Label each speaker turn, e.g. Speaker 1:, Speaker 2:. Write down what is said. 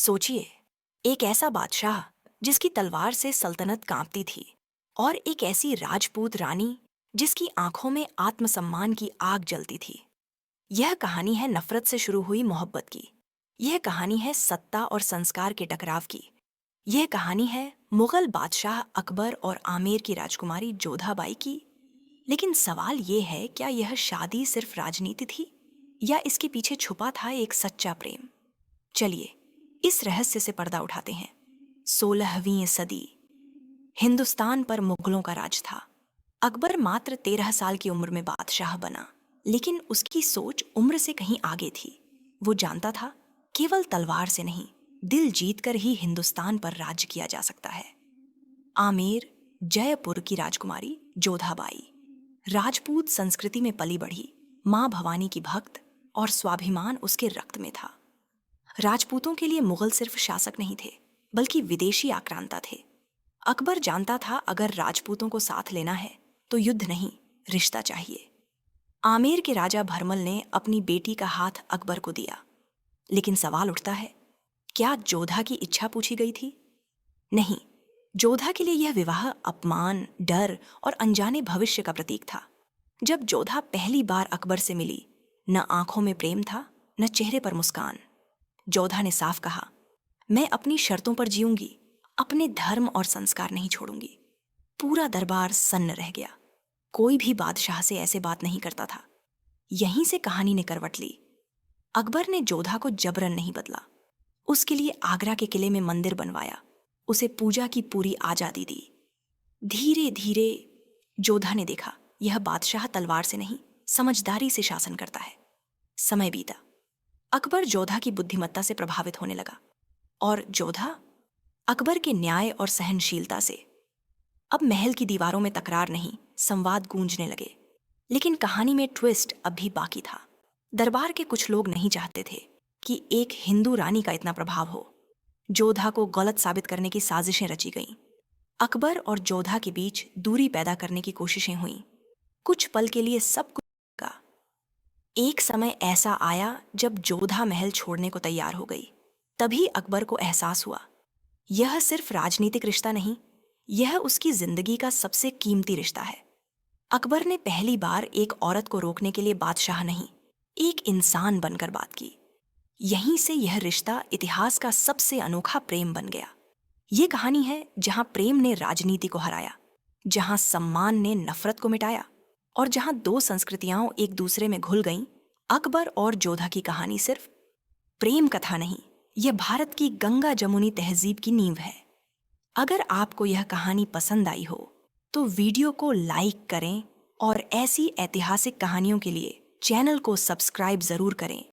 Speaker 1: सोचिए, एक ऐसा बादशाह जिसकी तलवार से सल्तनत कांपती थी और एक ऐसी राजपूत रानी जिसकी आंखों में आत्मसम्मान की आग जलती थी। यह कहानी है नफरत से शुरू हुई मोहब्बत की। यह कहानी है सत्ता और संस्कार के टकराव की। यह कहानी है मुगल बादशाह अकबर और आमेर की राजकुमारी जोधाबाई की। लेकिन सवाल ये है, क्या यह शादी सिर्फ राजनीति थी या इसके पीछे छुपा था एक सच्चा प्रेम? चलिए इस रहस्य से पर्दा उठाते हैं। 16वीं सदी, हिंदुस्तान पर मुगलों का राज था। अकबर मात्र 13 साल की उम्र में बादशाह बना, लेकिन उसकी सोच उम्र से कहीं आगे थी। वो जानता था केवल तलवार से नहीं, दिल जीतकर ही हिंदुस्तान पर राज्य किया जा सकता है। आमेर, जयपुर की राजकुमारी जोधाबाई, राजपूत संस्कृति में पली बढ़ी, मां भवानी की भक्त और स्वाभिमान उसके रक्त में था। राजपूतों के लिए मुगल सिर्फ शासक नहीं थे, बल्कि विदेशी आक्रांता थे। अकबर जानता था अगर राजपूतों को साथ लेना है तो युद्ध नहीं, रिश्ता चाहिए। आमेर के राजा भरमल ने अपनी बेटी का हाथ अकबर को दिया, लेकिन सवाल उठता है, क्या जोधा की इच्छा पूछी गई थी? नहीं, जोधा के लिए यह विवाह अपमान, डर और अनजाने भविष्य का प्रतीक था। जब जोधा पहली बार अकबर से मिली, न आंखों में प्रेम था, न चेहरे पर मुस्कान। जोधा ने साफ कहा, मैं अपनी शर्तों पर जीऊंगी, अपने धर्म और संस्कार नहीं छोड़ूंगी। पूरा दरबार सन्न रह गया। कोई भी बादशाह से ऐसे बात नहीं करता था। यहीं से कहानी ने करवट ली। अकबर ने जोधा को जबरन नहीं बदला, उसके लिए आगरा के किले में मंदिर बनवाया, उसे पूजा की पूरी आजादी दी। धीरे धीरे जोधा ने देखा, यह बादशाह तलवार से नहीं, समझदारी से शासन करता है। समय बीता, अकबर जोधा की बुद्धिमत्ता से प्रभावित होने लगा और जोधा अकबर के न्याय और सहनशीलता से। अब महल की दीवारों में तकरार नहीं, संवाद गूंजने लगे। लेकिन कहानी में ट्विस्ट अब भी बाकी था। दरबार के कुछ लोग नहीं चाहते थे कि एक हिंदू रानी का इतना प्रभाव हो। जोधा को गलत साबित करने की साजिशें रची गईं। अकबर और जोधा के बीच दूरी पैदा करने की कोशिशें हुईं। कुछ पल के लिए सब कुछ का। एक समय ऐसा आया जब जोधा महल छोड़ने को तैयार हो गई। तभी अकबर को एहसास हुआ, यह सिर्फ राजनीतिक रिश्ता नहीं, यह उसकी जिंदगी का सबसे कीमती रिश्ता है। अकबर ने पहली बार एक औरत को रोकने के लिए बादशाह नहीं, एक इंसान बनकर बात की। यहीं से यह रिश्ता इतिहास का सबसे अनोखा प्रेम बन गया। ये कहानी है जहां प्रेम ने राजनीति को हराया, जहां सम्मान ने नफरत को मिटाया और जहां दो संस्कृतियां एक दूसरे में घुल गईं। अकबर और जोधा की कहानी सिर्फ प्रेम कथा नहीं, यह भारत की गंगा जमुनी तहजीब की नींव है। अगर आपको यह कहानी पसंद आई हो तो वीडियो को लाइक करें और ऐसी ऐतिहासिक कहानियों के लिए चैनल को सब्सक्राइब जरूर करें।